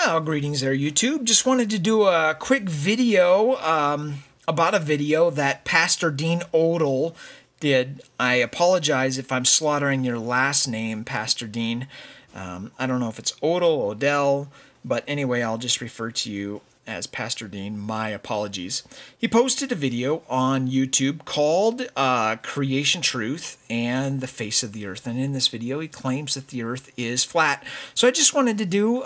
Well, greetings there, YouTube. Just wanted to do a quick video about a video that Pastor Dean Odle did. I apologize if I'm slaughtering your last name, Pastor Dean. I don't know if it's Odle, Odell, but anyway, I'll just refer to you as Pastor Dean. My apologies. He posted a video on YouTube called Creation Truth and the Face of the Earth. And in this video, he claims that the Earth is flat. So I just wanted to do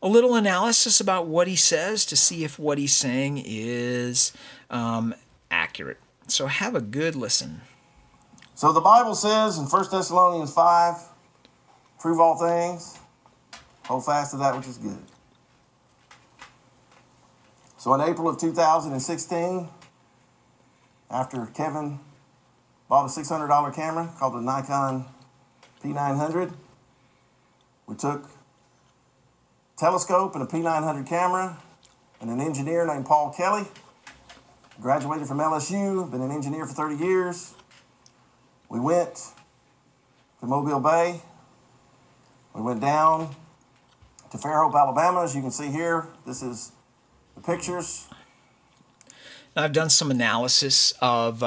a little analysis about what he says to see if what he's saying is accurate. So have a good listen. So the Bible says in 1 Thessalonians 5, prove all things, hold fast to that which is good. So in April of 2016, after Kevin bought a $600 camera called the Nikon P900, we took a telescope and a P900 camera and an engineer named Paul Kelly, graduated from LSU, been an engineer for 30 years. We went to Mobile Bay. We went down to Fairhope, Alabama. As you can see here, this is the pictures. I've done some analysis of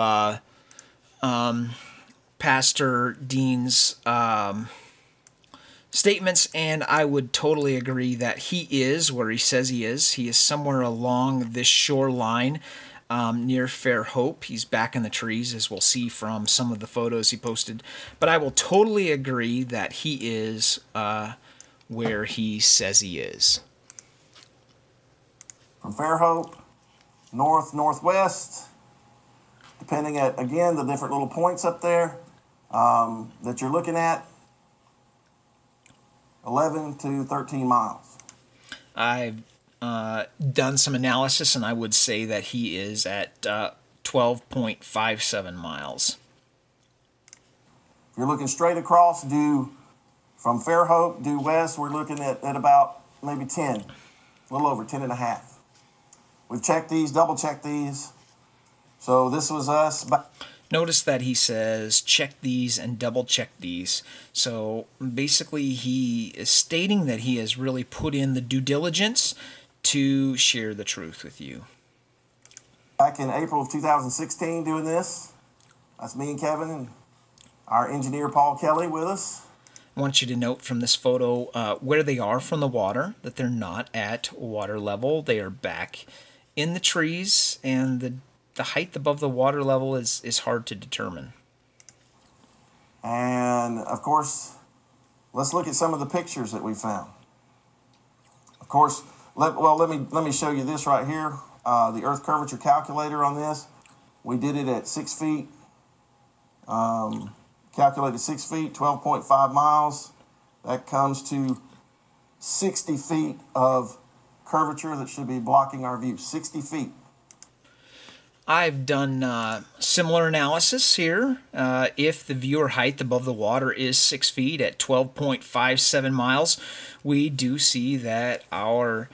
Pastor Dean's statements, and I would totally agree that he is where he says he is. He is somewhere along this shoreline near Fairhope. He's back in the trees, as we'll see from some of the photos he posted. But I will totally agree that he is where he says he is. From Fairhope, north, northwest, depending at, again, the different little points up there that you're looking at, 11 to 13 miles. I've done some analysis, and I would say that he is at 12.57 miles. If you're looking straight across, due from Fairhope, due west, we're looking at about maybe 10, a little over 10 and a half. We've checked these, double-checked these. So this was us. Notice that he says check these and double-check these. So basically he is stating that he has really put in the due diligence to share the truth with you. Back in April of 2016 doing this. That's me and Kevin and our engineer Paul Kelly with us. I want you to note from this photo where they are from the water, that they're not at water level. They are back in the trees, and the height above the water level is hard to determine. And of course, let's look at some of the pictures that we found. Of course, let me show you this right here. The Earth curvature calculator on this. We did it at 6 feet. Calculated 6 feet, 12.5 miles. That comes to 60 feet of curvature that should be blocking our view. 60 feet. I've done similar analysis here. If the viewer height above the water is 6 feet at 12.57 miles, we do see that our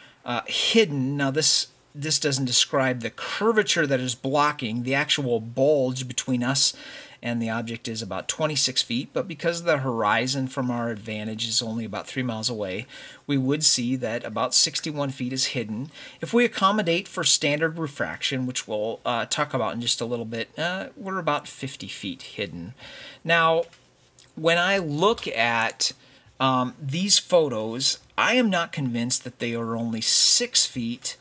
hidden, now this doesn't describe the curvature that is blocking, the actual bulge between us and the object is about 26 feet, but because the horizon from our advantage is only about 3 miles away, we would see that about 61 feet is hidden. If we accommodate for standard refraction, which we'll talk about in just a little bit, we're about 50 feet hidden. Now, when I look at these photos, I am not convinced that they are only 6 feet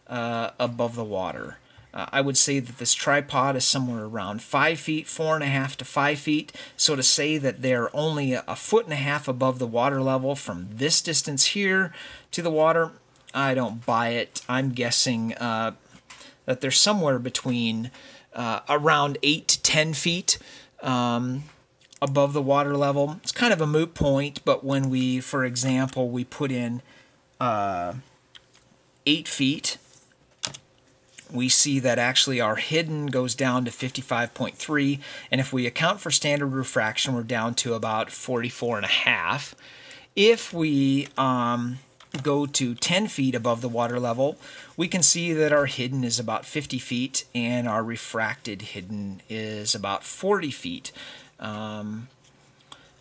above the water. I would say that this tripod is somewhere around 5 feet, 4.5 to 5 feet. So to say that they're only 1.5 feet above the water level from this distance here to the water, I don't buy it. I'm guessing that they're somewhere between around 8 to 10 feet above the water level. It's kind of a moot point, but when we, for example, we put in 8 feet, we see that actually our hidden goes down to 55.3, and if we account for standard refraction, we're down to about 44.5. If we go to 10 feet above the water level, we can see that our hidden is about 50 feet, and our refracted hidden is about 40 feet.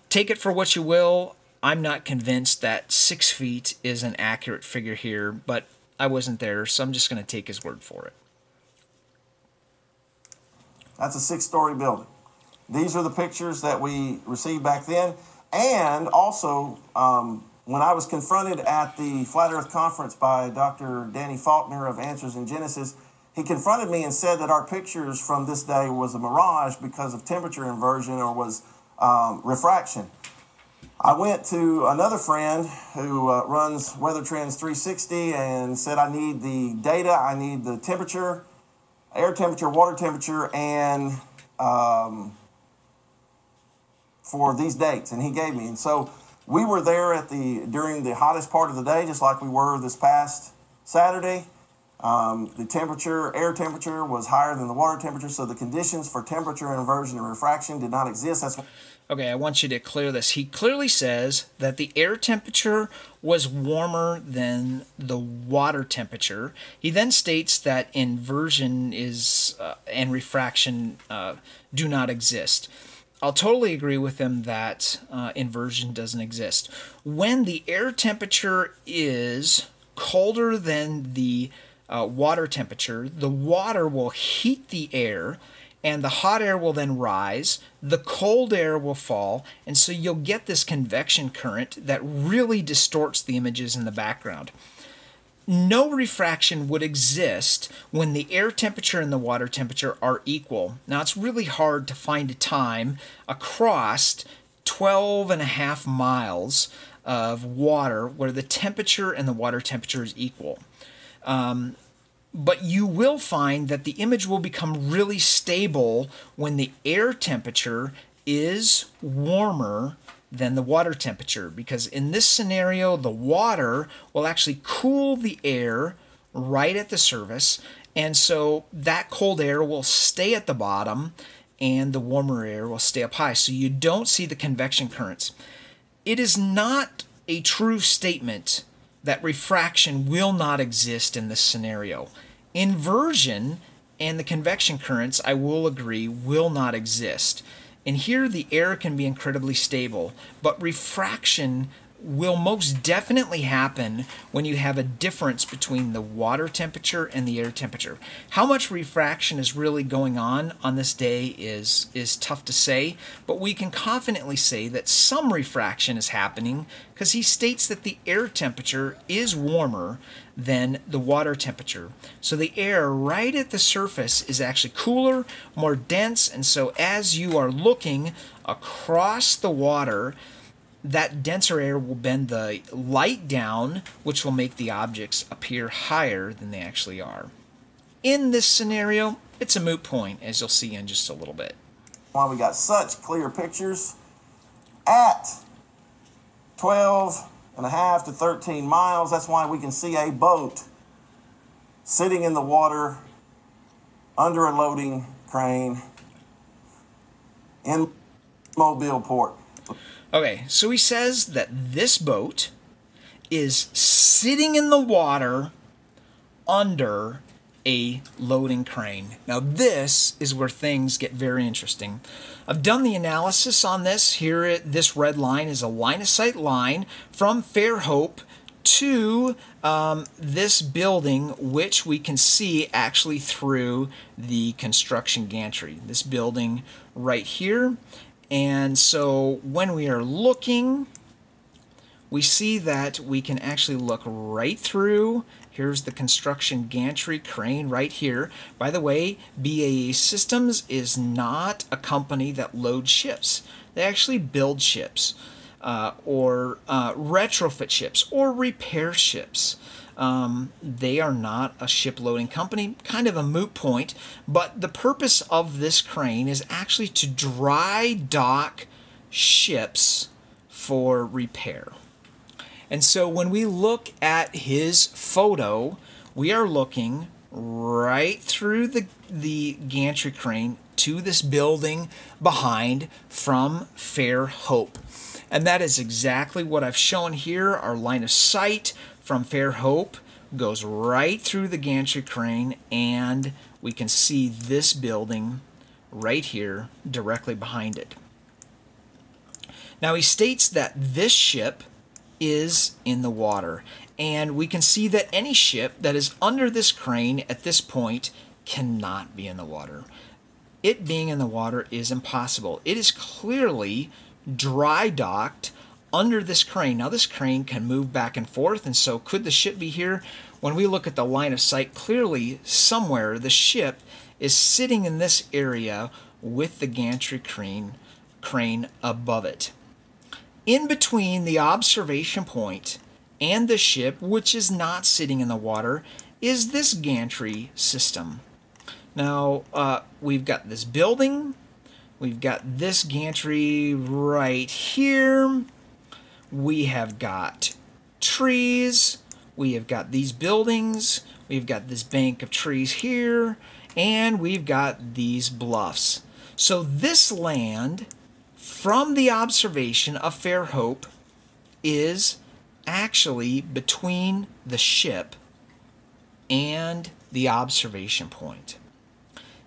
Take it for what you will. I'm not convinced that 6 feet is an accurate figure here, but I wasn't there, so I'm just going to take his word for it. That's a 6-story building. These are the pictures that we received back then. And also, when I was confronted at the Flat Earth Conference by Dr. Danny Faulkner of Answers in Genesis, he confronted me and said that our pictures from this day was a mirage because of temperature inversion or was refraction. I went to another friend who runs Weather Trends 360 and said, I need the data, I need the temperature, air temperature, water temperature, and for these dates, and he gave me. And so we were there during the hottest part of the day, just like we were this past Saturday. The air temperature was higher than the water temperature, so the conditions for temperature inversion and refraction did not exist. Okay, I want you to clear this. He clearly says that the air temperature was warmer than the water temperature. He then states that inversion and refraction do not exist. I'll totally agree with him that inversion doesn't exist. When the air temperature is colder than the water temperature, the water will heat the air, and the hot air will then rise, the cold air will fall, and so you'll get this convection current that really distorts the images in the background. No refraction would exist when the air temperature and the water temperature are equal. Now, it's really hard to find a time across 12.5 miles of water where the temperature and the water temperature is equal. But you will find that the image will become really stable when the air temperature is warmer than the water temperature, because in this scenario the water will actually cool the air right at the surface, and so that cold air will stay at the bottom and the warmer air will stay up high, so you don't see the convection currents. It is not a true statement that refraction will not exist in this scenario. Inversion and the convection currents, I will agree, will not exist. And here the air can be incredibly stable, but refraction will most definitely happen when you have a difference between the water temperature and the air temperature. How much refraction is really going on this day is tough to say, but we can confidently say that some refraction is happening because he states that the air temperature is warmer than the water temperature. So the air right at the surface is actually cooler, more dense, and so as you are looking across the water, that denser air will bend the light down, which will make the objects appear higher than they actually are. In this scenario, it's a moot point, as you'll see in just a little bit. Why we got such clear pictures at 12.5 to 13 miles. That's why we can see a boat sitting in the water under a loading crane in Mobile Port. Okay, so he says that this boat is sitting in the water under a loading crane. Now this is where things get very interesting. I've done the analysis on this. Here, this red line is a line of sight line from Fairhope to this building, which we can see actually through the construction gantry. This building right here. And so when we are looking, we see that we can actually look right through. Here's the construction gantry crane right here. By the way, BAE Systems is not a company that loads ships. They actually build ships or retrofit ships or repair ships. They are not a ship loading company, kind of a moot point, but the purpose of this crane is actually to dry dock ships for repair. And so when we look at his photo, we are looking right through the gantry crane to this building behind from Fairhope. And that is exactly what I've shown here. Our line of sight from Fairhope goes right through the gantry crane, and we can see this building right here directly behind it. Now he states that this ship is in the water, and we can see that any ship that is under this crane at this point cannot be in the water. It being in the water is impossible. It is clearly dry docked under this crane. Now this crane can move back and forth, and so could the ship be here? When we look at the line of sight, clearly somewhere the ship is sitting in this area with the gantry crane above it. In between the observation point and the ship, which is not sitting in the water, is this gantry system. Now, we've got this building, we've got this gantry right here, we have got trees, we have got these buildings, we've got this bank of trees here, and we've got these bluffs. So this land, from the observation of Fairhope, is actually between the ship and the observation point.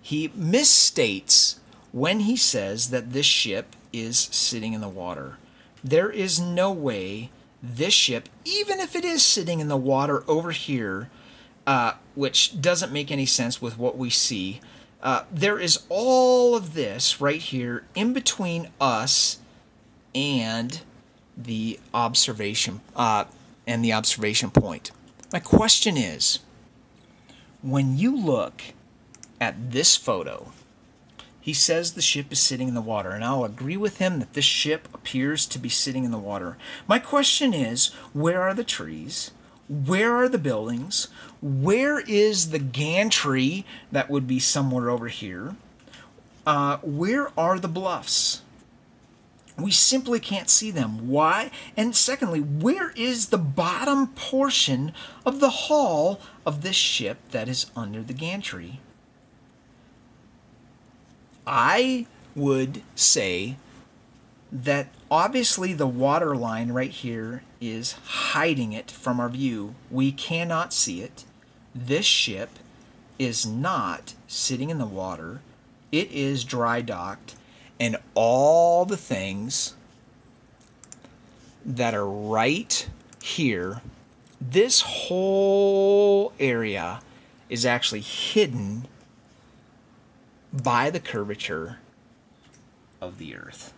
He misstates when he says that this ship is sitting in the water. There is no way this ship, even if it is sitting in the water over here, which doesn't make any sense with what we see, there is all of this right here in between us and the observation point. My question is, when you look at this photo, he says the ship is sitting in the water, and I'll agree with him that this ship appears to be sitting in the water. My question is, where are the trees? Where are the buildings? Where is the gantry that would be somewhere over here? Where are the bluffs? We simply can't see them. Why? And secondly, where is the bottom portion of the hull of this ship that is under the gantry? I would say that obviously the water line right here is hiding it from our view. We cannot see it. This ship is not sitting in the water. It is dry docked, and all the things that are right here, this whole area is actually hidden by the curvature of the earth.